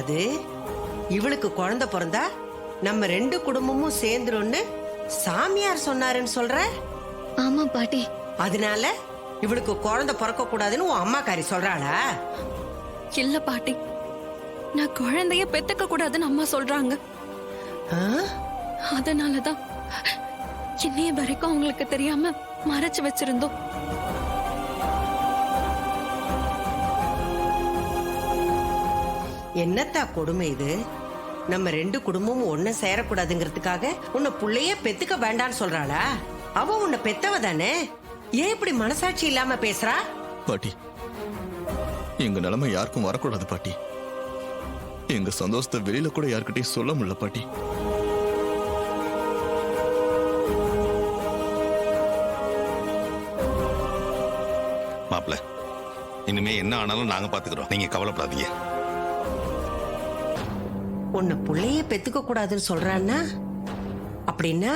அது? இவளுக்கு குழந்தை பிறந்தா நம்ம 2 குடும்பமும் சேர்ந்துரும்னு சாமியார் சொன்னாருன்னு சொல்ற? ஆமா பாட்டி. அதனால இவளுக்கு குழந்தை பிறக்க கூடாதுன்னு உன் அம்மாக்காரி சொல்றாளா? இல்ல பாட்டி, நான் குழந்தைய பெத்துக்க கூடாதுன்னு அம்மா சொல்றாங்க. அதனாலதான் இன்னைய வரைக்கும் அவங்களுக்கு தெரியாம மறைச்சு வச்சிருந்தோம். என்னத்தா கொடுமை இது? நம்ம 2 குடும்பமும் ஒண்ணு சேரக்கூடாதுங்கிறதுக்காக உன்னை புள்ளையே பெத்துக்க வேண்டான்னு சொல்றாளா? அவ உன்னை பெத்தவ தானே, ஏன் இப்படி மனசாட்சி இல்லாம பேசுறா? பாட்டி, எங்க நிலைமை யாருக்கும் வரக்கூடாது பாட்டி. எங்க சந்தோஷத்தை வெளியில கூட யார்கிட்டயும் சொல்ல முடியல பாட்டி. மாப்பிள்ள, இனிமே என்ன ஆனாலும் நாங்க பாத்துக்கிறோம், நீங்க கவலைப்படாதீங்க. உன்னை புள்ளையே பெத்துக்க கூடாதுன்னு சொல்றான்னா, அப்படின்னா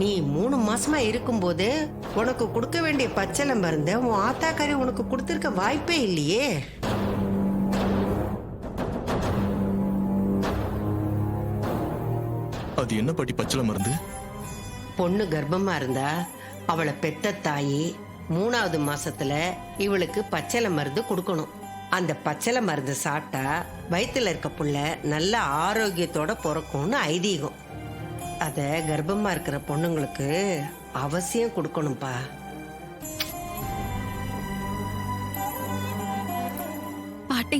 நீ 3 மாசமா இருக்கும்போது உனக்கு கொடுக்க வேண்டிய பச்சளை மருந்த உன் ஆத்தாக்காரி உனக்கு கொடுத்திருக்க வாய்ப்பே இல்லையே. அது என்ன பாட்டி பச்சளை மருந்து? பொண்ணு கர்ப்பமா இருந்தா அவளை பெத்த தாயி 3வது மாசத்துல இவளுக்கு பச்சளை மருந்து கொடுக்கணும். அந்த பச்சளை மருந்து சாப்பிட்டா வயிற்றுல இருக்க புள்ள நல்ல ஆரோக்கியத்தோட பிறக்கும்னு ஐதீகம். அத கர்ப்பமா இருக்கிற பொண்ணுங்களுக்கு அவசியம் கொடுக்கணும்பா. பாட்டி,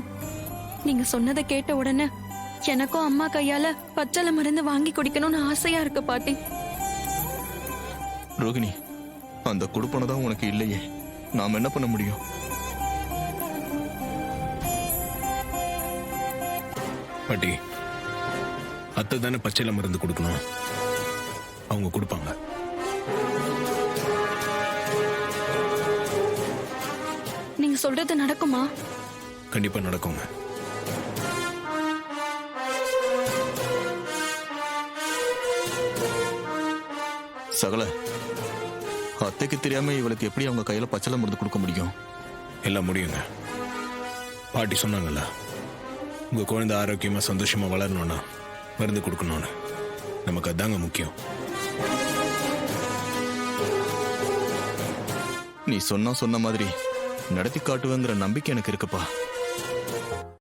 நீங்க சொன்னதை கேட்ட உடனே எனக்கும் அம்மா கையால பச்சளை மருந்து வாங்கி குடிக்கணும்னு ஆசையா இருக்கு பாட்டி. ரோகிணி, அந்த கொடுப்பனதான் உனக்கு இல்லையே, நாம என்ன பண்ண முடியும்? பாட்டி, அத்தை தானே பச்சையில மருந்து கொடுக்கணும், அவங்க கொடுப்பாங்க. நீங்க சொல்றது நடக்குமா? கண்டிப்பா நடக்குங்க. சகல, அத்தைக்கு தெரியாம இவளுக்கு எப்படி அவங்க கையில பச்சளை மருந்து கொடுக்க முடியும்? எல்லாம் முடியுங்க. பாட்டி சொன்னாங்கல்ல, உங்க குழந்தை ஆரோக்கியமா சந்தோஷமா வளரணும்னா மருந்து கொடுக்கணும்னு. நமக்கு அதாங்க முக்கியம். நீ சொன்ன மாதிரி நடத்தி காட்டுவேங்கிற நம்பிக்கை எனக்கு இருக்குப்பா.